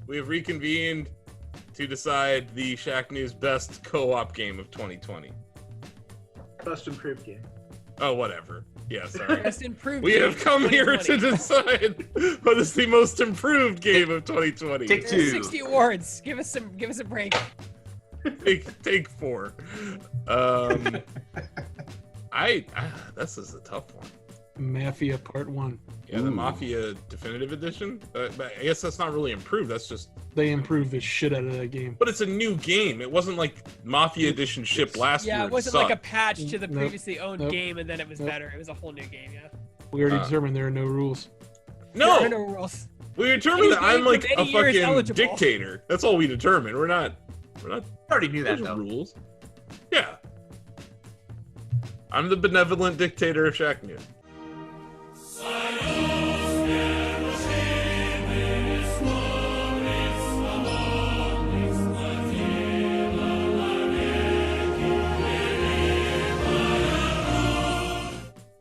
We have reconvened to decide the Shacknews best co-op game of 2020. Best improved game. Oh, whatever. Yeah, sorry. Best improved. We game have of come here to 2020. decide what is the most improved game of 2020. Take two. 60 awards. Give us a break. Take 4. This is a tough one. Mafia Part 1. Yeah, the Mafia Definitive Edition. But I guess that's not really improved. That's just They improved the shit out of that game. But it's a new game. It wasn't like Mafia Edition shipped last year. Yeah, it wasn't sucked. like a patch to the Nope. previously owned Nope. game and then it was Nope. better. It was a whole new game, yeah. We already determined there are no rules. There are No, no rules. we determined that I'm like Any a game for many years fucking eligible. dictator. That's all we determined. We're not. I already knew that There's though. rules. Yeah. I'm the benevolent dictator of Shacknews.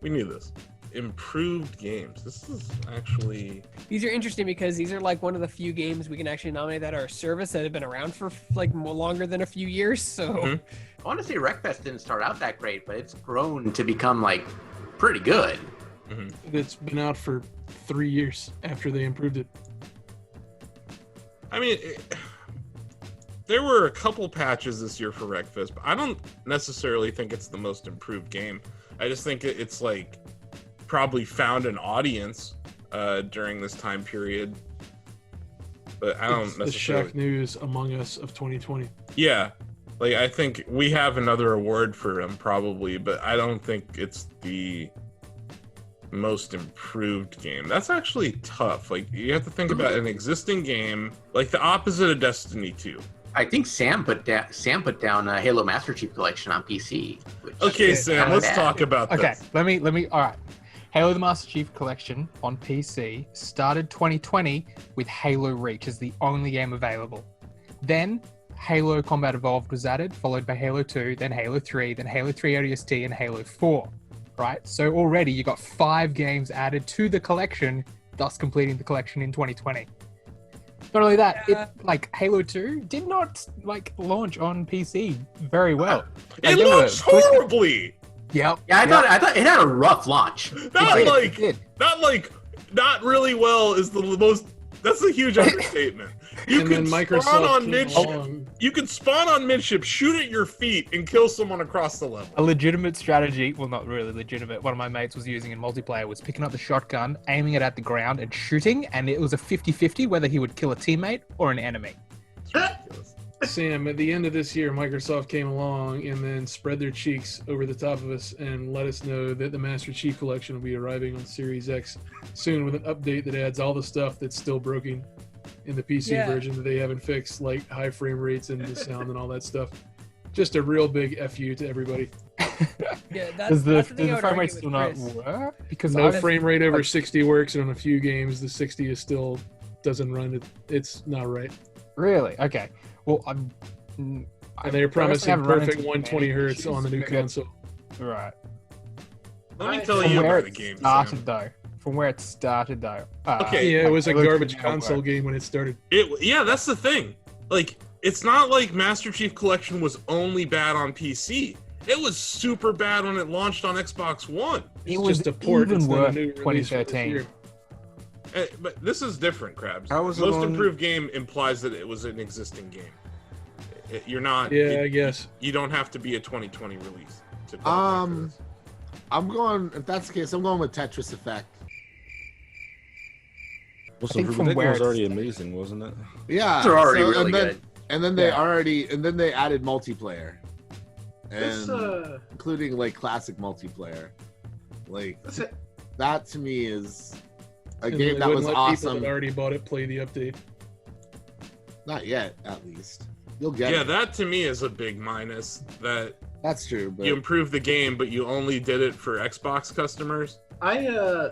We knew this. Improved games. This is actually... These are interesting because these are like one of the few games we can actually nominate that are a service that have been around for like more longer than a few years. So Mhm. Honestly, Wreckfest didn't start out that great, but it's grown to become like pretty good. It's been out for 3 years after they improved it. I mean, there were a couple patches this year for Wreckfest, but I don't necessarily think it's the most improved game. I just think it's like probably found an audience during this time period, but I don't It's the necessarily. Shacknews Among Us of 2020. Yeah, like I think we have another award for him probably, but I don't think it's the most improved game. That's actually tough. Like you have to think about an existing game, like the opposite of Destiny 2. I think Sam put down Halo Master Chief Collection on PC. Which Okay, is Sam, kinda let's bad. talk about Okay, this. let me. All right. Halo the Master Chief Collection on PC started 2020 with Halo Reach as the only game available. Then Halo Combat Evolved was added, followed by Halo 2, then Halo 3, then Halo 3 ODST, and Halo 4. Right? So already you got 5 games added to the collection, thus completing the collection in 2020. Not only that, like Halo 2 did not like launch on PC very well. It Like, they were launched horribly. Yep. Yeah, I thought it had a rough launch. Not really well is the most. That's a huge understatement. You And can then spawn Microsoft on came midship. along. You can spawn on midship, shoot at your feet, and kill someone across the level. A legitimate strategy, well, not really legitimate, one of my mates was using in multiplayer was picking up the shotgun, aiming it at the ground, and shooting, and it was a 50-50 whether he would kill a teammate or an enemy. It's ridiculous. Sam, at the end of this year, Microsoft came along and then spread their cheeks over the top of us and let us know that the Master Chief Collection will be arriving on Series X soon with an update that adds all the stuff that's still broken in the PC Yeah. version that they haven't fixed, like high frame rates and the sound and all that stuff. Just a real big FU to everybody. yeah, Does the thing I would frame argue rate with still not Chris. work? Because No I've- frame rate over 60 works, and on a few games, the 60 is still doesn't run. It's not right. Really? Okay. Well, And they're promising haven't run perfect into 120 many hertz on the new issues. console. Right. Let me tell From you where about the it game. started, Sam. though. From where it started, though. Okay. Yeah, it was a Halo garbage 2 did not console work. game when it started. Yeah, that's the thing. Like, it's not like Master Chief Collection was only bad on PC. It was super bad when it launched on Xbox One. It's It was just a port. even It's not a worse new release for this 2013. year. But this is different, Krabs. How was it Most on- improved game implies that it was an existing game. You're not. Yeah, I guess. You don't have to be a 2020 release. To qualify for this. I'm going. If that's the case, I'm going with Tetris Effect. I think from where was it's- already amazing, wasn't it? Yeah, They're already so- really and then, good. And then they Yeah. added multiplayer, and This, including like classic multiplayer. Like this, that to me is a And game they that was wouldn't let people awesome. that already bought it play the update. Not yet, at least. You'll get Yeah, it. that to me is a big minus. That That's true. But you improved the game, but you only did it for Xbox customers.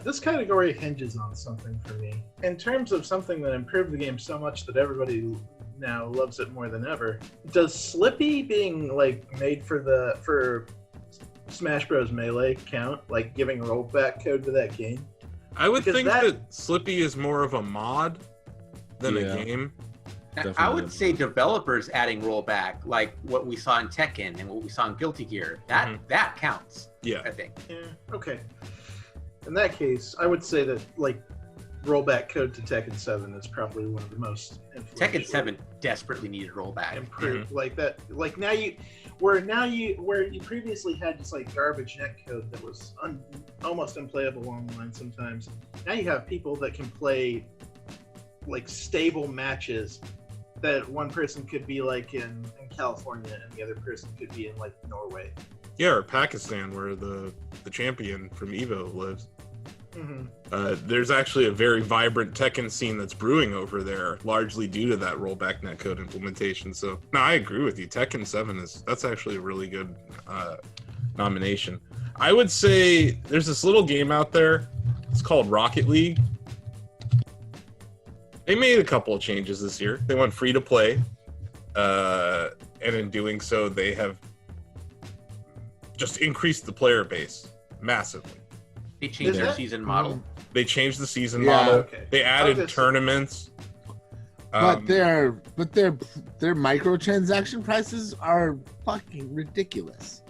this category hinges on something for me. In terms of something that improved the game so much that everybody now loves it more than ever, does Slippy being like made for Smash Bros. Melee count, like giving rollback code to that game? I would Because think that Slippy is more of a mod than Yeah. a game. I Definitely. would say developers adding rollback, like what we saw in Tekken and what we saw in Guilty Gear, that counts. Yeah. I think. Yeah, okay. In that case, I would say that like rollback code to Tekken 7 is probably one of the most influential. Tekken 7 desperately needed rollback. Improved like that. Like where you previously had just like garbage net code that was almost unplayable online sometimes. Now you have people that can play like stable matches that one person could be like in California and the other person could be in like Norway. Yeah, or Pakistan, where the champion from Evo lives. There's actually a very vibrant Tekken scene that's brewing over there, largely due to that rollback netcode implementation. So, no, I agree with you. Tekken 7 that's actually a really good nomination. I would say there's this little game out there. It's called Rocket League. They made a couple of changes this year. They went free to play, and in doing so, they have just increased the player base massively. They changed their season model. They changed the season Yeah. model. Okay. They added tournaments. But their microtransaction prices are fucking ridiculous.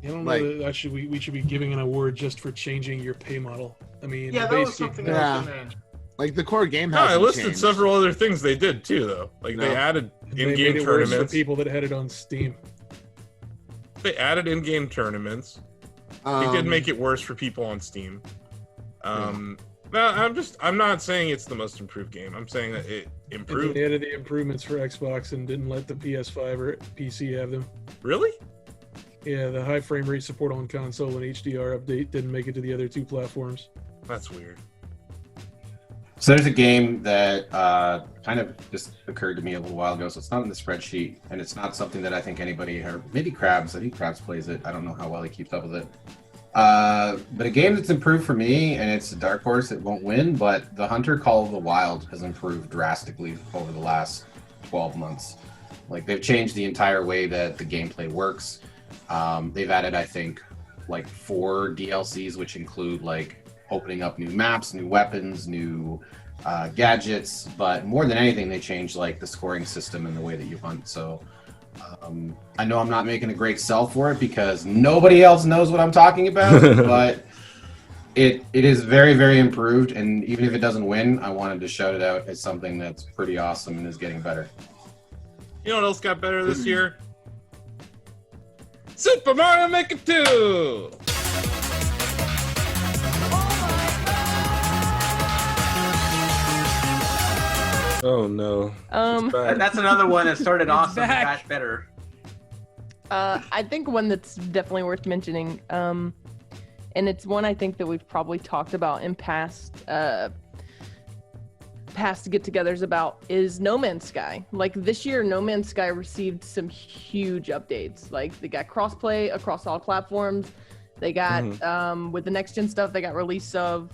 I don't Like- know that we should be giving an award just for changing your pay model. I mean, Yeah, the that was base something game- I was Yeah. gonna. Like the core game No, has. I listed several other things they did too, though. Like No. they added they made in-game it worse for tournaments. people that had it on Steam. They added in-game tournaments. They did make it worse for people on Steam. No, I'm not saying it's the most improved game. I'm saying that it And then improved. they added the improvements for Xbox and didn't let the PS5 or PC have them. Really? Yeah, the high frame rate support on console and HDR update didn't make it to the other two platforms. That's weird. So there's a game that kind of just occurred to me a little while ago. So it's not in the spreadsheet, and it's not something that I think anybody, or maybe Krabs. I think Krabs plays it. I don't know how well he keeps up with it. But a game that's improved for me, and it's a dark horse. It won't win, but the Hunter Call of the Wild has improved drastically over the last 12 months. Like they've changed the entire way that the gameplay works. They've added, I think, like 4 DLCs, which include like opening up new maps, new weapons, new gadgets, but more than anything, they changed like the scoring system and the way that you hunt. So I know I'm not making a great sell for it because nobody else knows what I'm talking about, but it is very, very improved. And even if it doesn't win, I wanted to shout it out as something that's pretty awesome and is getting better. You know what else got better this year? Super Mario Maker 2! Oh no. It's bad. That's another one that started awesome and back. got better. I think one that's definitely worth mentioning, and it's one I think that we've probably talked about in past get-togethers about, is No Man's Sky. Like this year, No Man's Sky received some huge updates. Like they got crossplay across all platforms. They got with the next-gen stuff, they got release of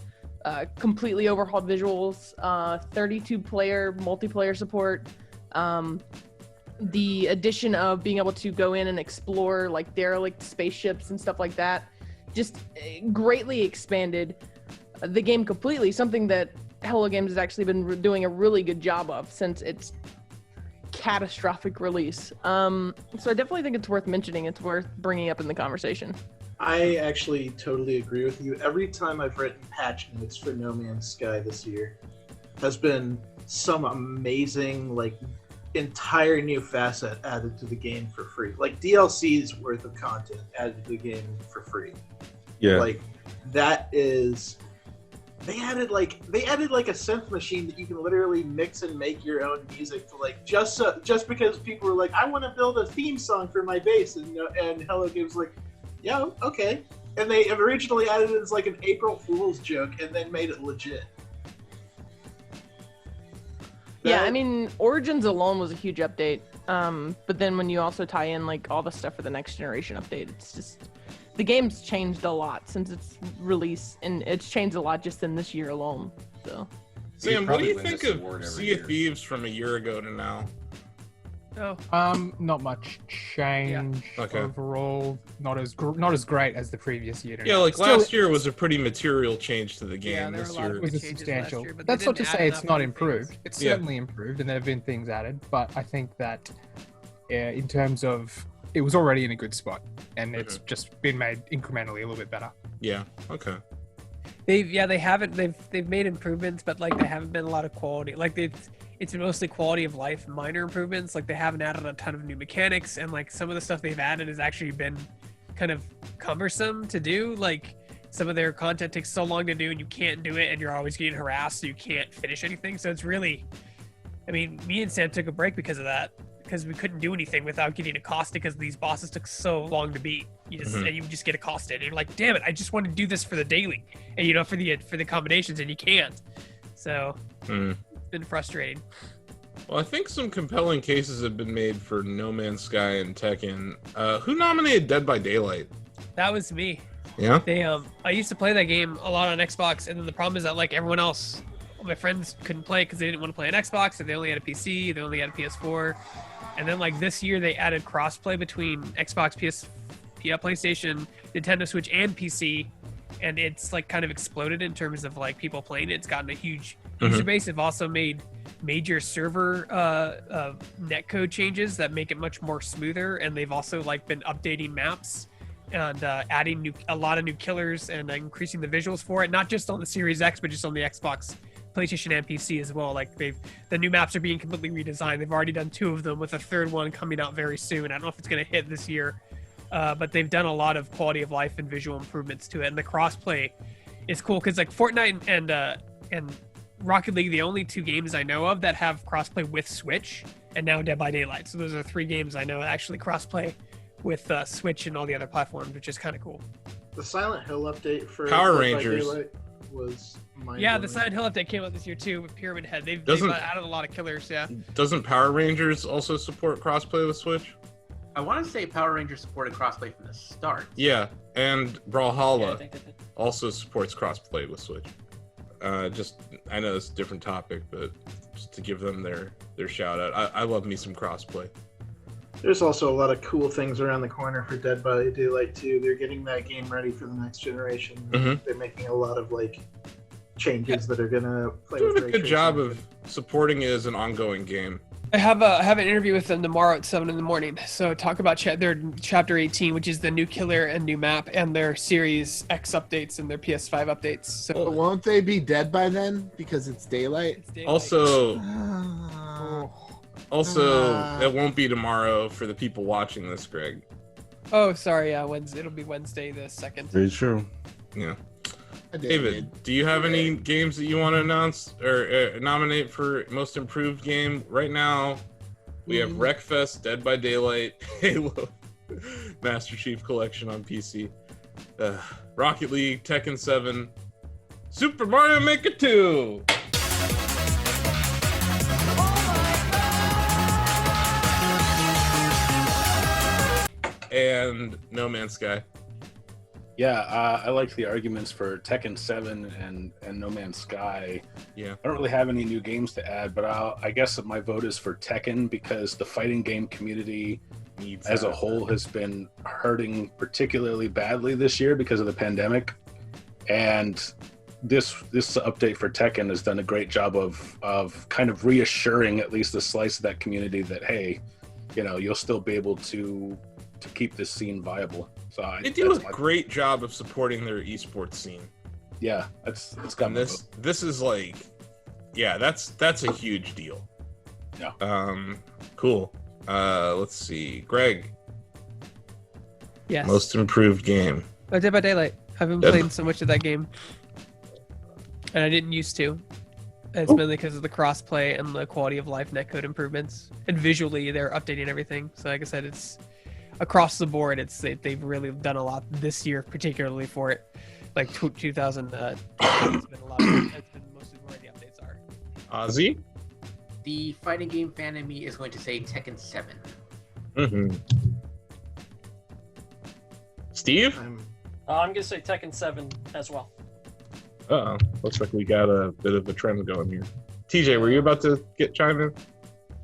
completely overhauled visuals, 32-player multiplayer support. The addition of being able to go in and explore like derelict spaceships and stuff like that just greatly expanded the game completely, something that Hello Games has actually been doing a really good job of since its catastrophic release. So I definitely think it's worth mentioning. It's worth bringing up in the conversation. I actually totally agree with you. Every time I've written patch notes for No Man's Sky this year has been some amazing, like, entire new facet added to the game for free. Like DLC's worth of content added to the game for free. Yeah. Like that is they added like a synth machine that you can literally mix and make your own music to, like, just because people were like, I want to build a theme song for my base, and Hello Games like, yeah, okay. And they originally added it as like an April Fool's joke and then made it legit. Yeah, I mean, Origins alone was a huge update. But then when you also tie in like all the stuff for the next generation update, it's just the game's changed a lot since its release, and it's changed a lot just in this year alone. So, Sam, what do probably you win think this of award every Sea of year. Thieves from a year ago to now? Oh, Not much change Okay. overall. Not as great as the previous year. Yeah, like Still, last year was a pretty material change to the game. Yeah, there were This a lot of year, it was a changes last substantial. year, but they That's not to didn't add say it's enough not new improved. things. It's Yeah. certainly improved, and there have been things added. But I think that in terms of it was already in a good spot, and it's just been made incrementally a little bit better. yeah, okay. They've made improvements, but like they haven't been a lot of quality. Like it's been mostly quality of life, minor improvements. Like they haven't added a ton of new mechanics, and like some of the stuff they've added has actually been kind of cumbersome to do. Like some of their content takes so long to do, and you can't do it, and you're always getting harassed, so you can't finish anything. So it's really, I mean, me and Sam took a break because of that, because we couldn't do anything without getting accosted because these bosses took so long to beat. And you just get accosted, and you're like, damn it, I just want to do this for the daily, and for the combinations, and you can't. So it's been frustrating. Well, I think some compelling cases have been made for No Man's Sky and Tekken. Who nominated Dead by Daylight? That was me. Yeah. I used to play that game a lot on Xbox, and then the problem is that like everyone else, my friends couldn't play because they didn't want to play on Xbox, and they only had a PC, they only had a PS4, and then like this year they added crossplay between Xbox, PlayStation, Nintendo Switch, and PC, and it's like kind of exploded in terms of like people playing it. It's gotten a huge user base. They've also made major server netcode changes that make it much more smoother, and they've also like been updating maps and adding a lot of new killers and increasing the visuals for it, not just on the Series X, but just on the Xbox, PlayStation, and PC as well. Like the new maps are being completely redesigned. They've already done 2 of them, with a 3rd one coming out very soon. I don't know if it's going to hit this year, but they've done a lot of quality of life and visual improvements to it. And the crossplay is cool because like Fortnite and Rocket League, the only 2 games I know of that have crossplay with Switch, and now Dead by Daylight. So those are 3 games I know that actually crossplay with Switch and all the other platforms, which is kind of cool. The Silent Hill update for Power Dead by Rangers Daylight was Yeah, the Silent Hill update came out this year too with Pyramid Head. They've added a lot of killers. Yeah. Doesn't Power Rangers also support crossplay with Switch? I want to say Power Rangers supported crossplay from the start. Yeah, and Brawlhalla Yeah, I think also supports crossplay with Switch. I know it's a different topic, but just to give them their shout out. I love me some crossplay. There's also a lot of cool things around the corner for Dead by Daylight 2. They're getting that game ready for the next generation. They're making a lot of like changes that are gonna play Doing with a ray good job tracing. of supporting it as an ongoing game. I have an interview with them tomorrow at 7 in the morning. So talk about their Chapter 18, which is the new killer and new map, and their Series X updates and their PS5 updates. So But won't they be dead by then because it's daylight? it's daylight. Also, it won't be tomorrow for the people watching this, Greg. Oh, sorry. Yeah, Wednesday. It'll be Wednesday the 2nd. Very true. Yeah. David, do you have any games that you want to announce or nominate for most improved game? Right now, we have Wreckfest, Dead by Daylight, Halo, Master Chief Collection on PC, Rocket League, Tekken 7, Super Mario Maker 2. And No Man's Sky. Yeah, I like the arguments for Tekken 7 and No Man's Sky. Yeah. I don't really have any new games to add, but I guess my vote is for Tekken because the fighting game community Needs as a that. whole has been hurting particularly badly this year because of the pandemic. And this update for Tekken has done a great job of kind of reassuring at least a slice of that community that, hey, you'll still be able to keep this scene viable. So They do a great job of supporting their esports scene. Yeah, it's got And this is like, yeah, that's a huge deal. Yeah. Cool. Let's see, Greg. Yes. Most improved game. Oh, Dead by Daylight. I've been playing so much of that game, and I didn't used to. And it's mainly because of the crossplay and the quality of life netcode improvements, and visually they're updating everything. So, like I said, it's across the board. They've really done a lot this year, particularly for it. Like 2000, it's been a lot. It's been mostly where the updates are. Ozzy. The fighting game fan in me is going to say Tekken 7. Mm-hmm. Steve. I'm gonna say Tekken 7 as well. Looks like we got a bit of a trend going here. TJ, were you about to chime in?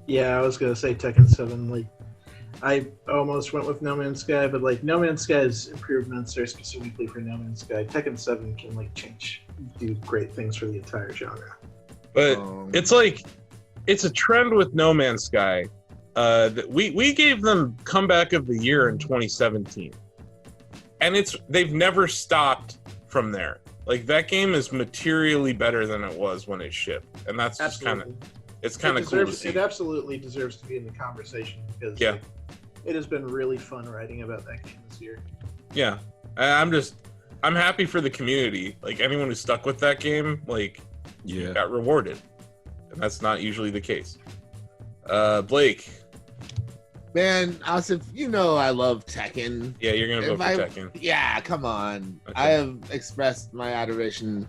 Yeah, I was gonna say Tekken 7. Like, I almost went with No Man's Sky, but like No Man's Sky's improvements are specifically for No Man's Sky. Tekken 7 can like do great things for the entire genre. But it's like, it's a trend with No Man's Sky. That we gave them comeback of the year in 2017, and they've never stopped from there. Like, that game is materially better than it was when it shipped, and that's just kind of cool to see. It absolutely deserves to be in the conversation because like, it has been really fun writing about that game this year. Yeah, I'm happy for the community. Like, anyone who stuck with that game, like, got rewarded, and that's not usually the case. Blake. Man, Asif, you know I love Tekken. Yeah, you're gonna vote for Tekken. Yeah, come on. Okay. I have expressed my adoration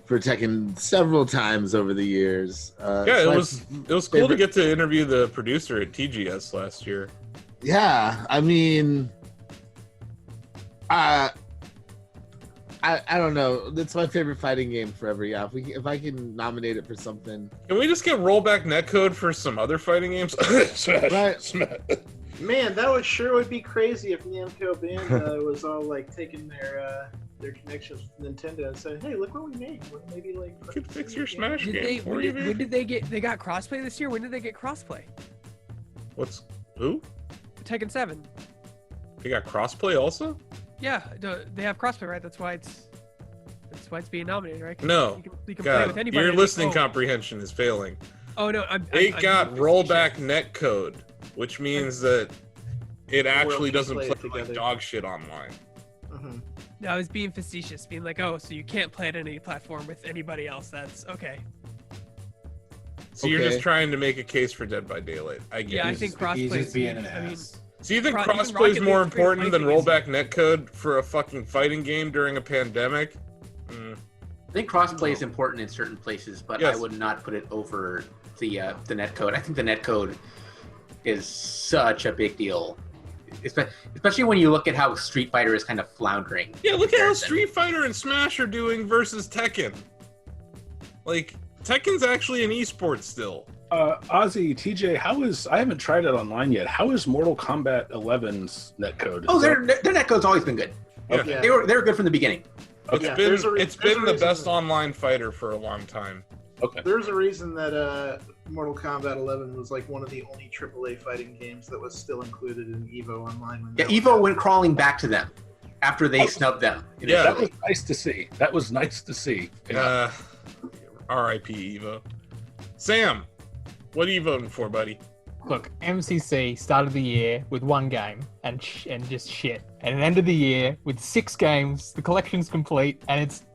for Tekken several times over the years. It was cool to get to interview the producer at TGS last year. Yeah, I mean, I don't know. It's my favorite fighting game forever. Yeah, if I can nominate it for something. Can we just get rollback netcode for some other fighting games? Smash. Man, that would be crazy if Namco Bandai was all like taking their connections with Nintendo and saying, "Hey, look what we made. Maybe like you could fix your Smash game." When did they got crossplay this year? When did they get crossplay? Who? Tekken 7. They got crossplay also? Yeah, they have crossplay, right? That's why it's being nominated, right? No, you can play God, with anybody. your listening comprehension is failing. Oh no, They got rollback netcode, which means that it actually doesn't play like dog shit online. Mm-hmm. No, I was being facetious, being like, oh, so you can't play it on any platform with anybody else. That's okay. So you're just trying to make a case for Dead by Daylight. I get I think crossplay is being an ass. So you think crossplay is more important than rollback netcode for a fucking fighting game during a pandemic? I think crossplay is important in certain places, but I would not put it over the netcode. I think the netcode is such a big deal, especially when you look at how Street Fighter is kind of floundering. Yeah, look at how Street Fighter and Smash are doing versus Tekken. Like, Tekken's actually an esport still. Ozzy, TJ, I haven't tried it online yet. How is Mortal Kombat 11's netcode? Oh, their netcode's always been good. Okay. Yeah. They were good from the beginning. Okay. It's been the best online fighter for a long time. Okay. There's a reason that Mortal Kombat 11 was like one of the only AAA fighting games that was still included in EVO Online. Yeah, EVO went crawling back to them after they snubbed them. Yeah, that was nice to see. Yeah. R.I.P. EVO. Sam, what are you voting for, buddy? Look, MCC started the year with one game and just shit, and it ended the year with 6 games. The collection's complete, and it's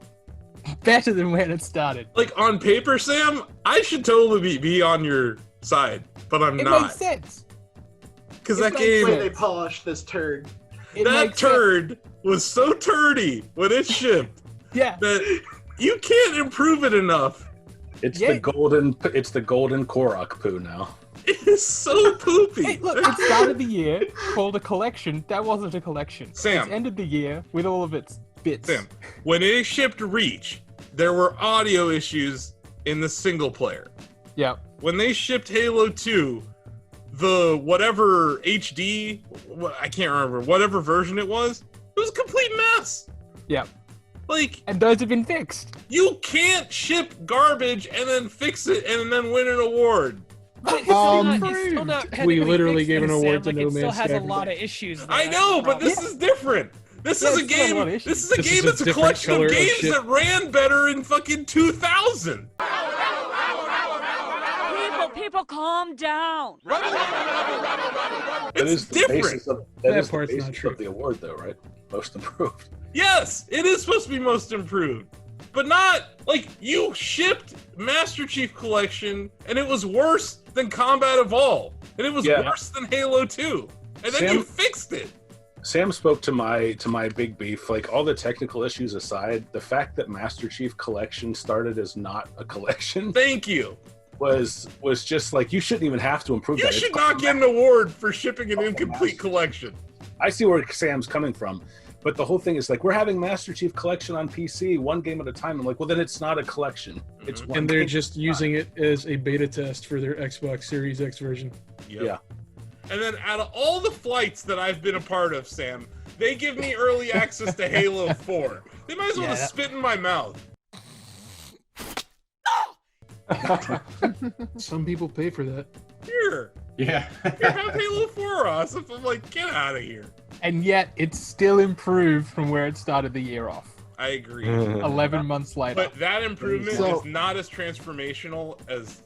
better than when it started. Like, on paper, Sam, I should totally be on your side, but I'm not. It makes sense. Because that game... They polished this turd. That turd was so turdy when it shipped that you can't improve it enough. It's the golden Korok poo now. It is so poopy. Hey, look, it started the year called a collection. That wasn't a collection. Sam. It ended the year with all of its bits. Sam, when it shipped Reach, there were audio issues in the single player. Yeah. When they shipped Halo 2, the whatever HD, I can't remember, whatever version it was a complete mess. Yeah. Like, and those have been fixed. You can't ship garbage and then fix it and then win an award. We literally gave an award to No Man's Sky. It still has a lot of issues. I know, but this is different. This is a game. This is a game that's a collection of games that ran better in fucking 2000. People, calm down. It's different. That is the basis of the award, though, right? Most improved. Yes, it is supposed to be most improved, but not like you shipped Master Chief Collection and it was worse than Combat Evolved, and it was worse than Halo 2, and then you fixed it. Sam spoke to my big beef. Like, all the technical issues aside, the fact that Master Chief Collection started as not a collection. Thank you. Was just like, you shouldn't even have to improve that. You should not get an award for shipping an incomplete collection. I see where Sam's coming from. But the whole thing is like, we're having Master Chief Collection on PC, one game at a time. I'm like, well, then it's not a collection. It's one And they're game just using it as a beta test for their Xbox Series X version. Yep. Yeah. And then out of all the flights that I've been a part of, Sam, they give me early access to Halo 4. They might as well just spit in my mouth. Some people pay for that. Here, Yeah. have Halo 4 us. I'm like, get out of here. And yet, it's still improved from where it started the year off. I agree. 11 months later. But that improvement So- is not as transformational as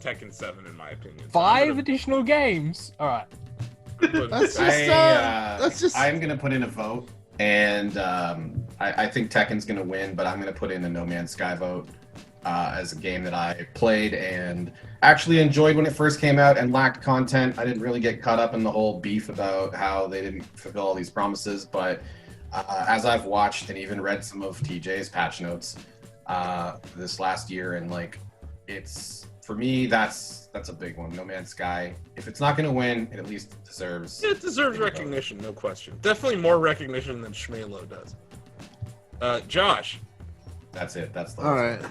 Tekken 7, in my opinion. So 5 additional games. All right. That's just I'm gonna put in a vote, and I think Tekken's gonna win, but I'm gonna put in a No Man's Sky vote as a game that I played and actually enjoyed when it first came out and lacked content. I didn't really get caught up in the whole beef about how they didn't fulfill all these promises, but as I've watched and even read some of TJ's patch notes this last year, and like, it's, for me, that's a big one. No Man's Sky. If it's not going to win, it at least deserves. It deserves recognition, no question. Definitely more recognition than Shmelo does. Josh. That's it. That's the all right.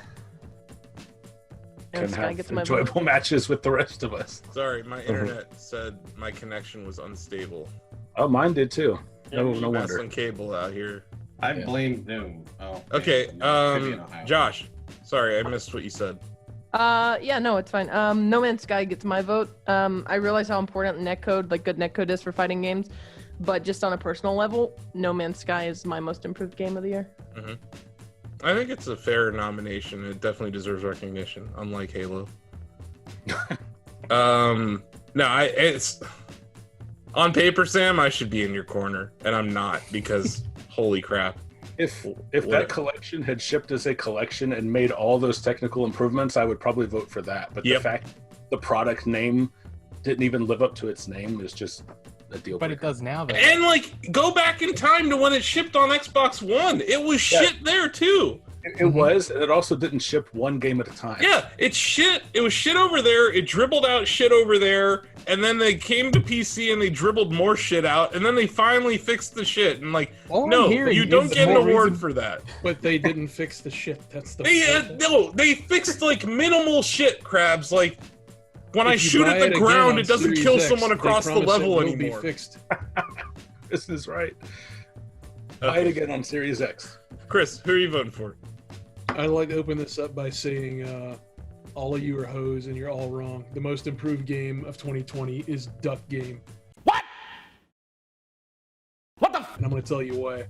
And Can Sky have gets my enjoyable vote. matches with the rest of us. Sorry, my internet said my connection was unstable. Oh, mine did too. No wonder. Wrestling cable out here. I blame no. Oh, Okay, Could be in Ohio. Josh. Sorry, I missed what you said. Yeah, no, it's fine. No Man's Sky gets my vote. I realize how important netcode, like good netcode, is for fighting games, but just on a personal level, No Man's Sky is my most improved game of the year. Mm-hmm. I think it's a fair nomination. It definitely deserves recognition, unlike Halo. It's on paper, Sam. I should be in your corner, and I'm not because holy crap. If What? that collection had shipped as a collection and made all those technical improvements, I would probably vote for that. But the fact the product name didn't even live up to its name is just a deal But breaker. it does now, though. And like, go back in time to when it shipped on Xbox One. It was shit there too. It was, and it also didn't ship one game at a time. Yeah, it's shit. It was shit over there. It dribbled out shit over there, and then they came to PC and they dribbled more shit out, and then they finally fixed the shit. And like, All I'm no, hearing you is don't get an more award reason- for that. But they didn't fix the shit. That's the They fixed like minimal shit, Crabs. Like when I If you shoot buy at the again ground, on it doesn't Series kill X, someone they across the promise level it will be anymore. fixed. This is right. Buy it again on Series X. Chris, who are you voting for? I'd like to open this up by saying all of you are hoes and you're all wrong. The most improved game of 2020 is Duck Game. What? What the? And I'm going to tell you why.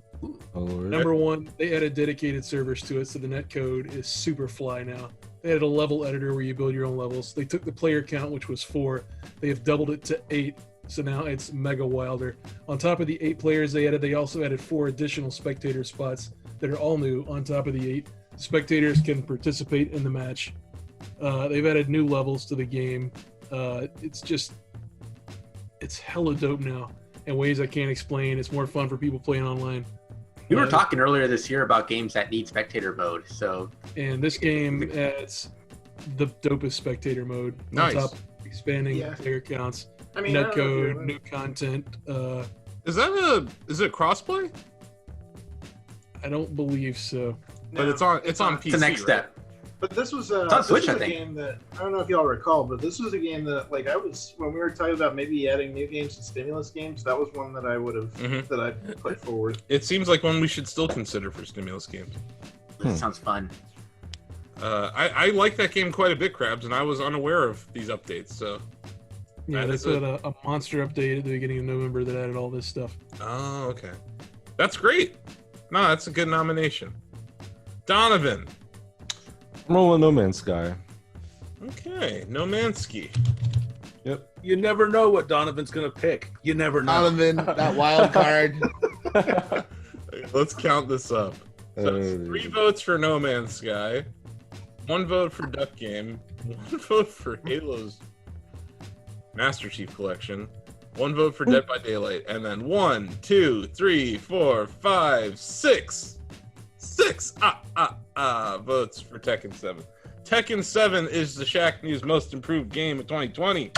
Oh, Lord. Number one, they added dedicated servers to it, so the netcode is super fly now. They added a level editor where you build your own levels. They took the player count, which was 4. They have doubled it to 8, so now it's mega wilder. On top of the 8 players they also added 4 additional spectator spots that are all new on top of the 8. Spectators can participate in the match. They've added new levels to the game. It's hella dope now in ways I can't explain. It's more fun for people playing online. We were talking earlier this year about games that need spectator mode. So, And this game adds the dopest spectator mode. Nice. On top of expanding Yeah. player counts, I mean, I don't know if netcode, you're- new content. Is it crossplay? I don't believe so. But No. it's on PC. it's the next right? step. But this was It's on Switch, this was I a think. game that I don't know if y'all recall, but this was a game that like I was when we were talking about maybe adding new games to stimulus games. That was one that I would have Mhm. that I put forward. It seems like one we should still consider for stimulus games. That sounds fun. I like that game quite a bit, Crabs, and I was unaware of these updates. So, Yeah, That they is put a monster update at the beginning of November that added all this stuff. oh, okay, that's great. No, that's a good nomination. Donovan. I'm rolling No Man's Sky. Okay, No Mansky. You never know what Donovan's going to pick. You never know. Donovan, that wild card. Let's count this up. So it's 3 votes for No Man's Sky, 1 vote for Duck Game, 1 vote for Halo's Master Chief Collection, 1 vote for Dead by Daylight, and then 1, 2, 3, 4, 5, 6 votes for Tekken 7. Tekken 7 is the Shacknews most improved game of 2020.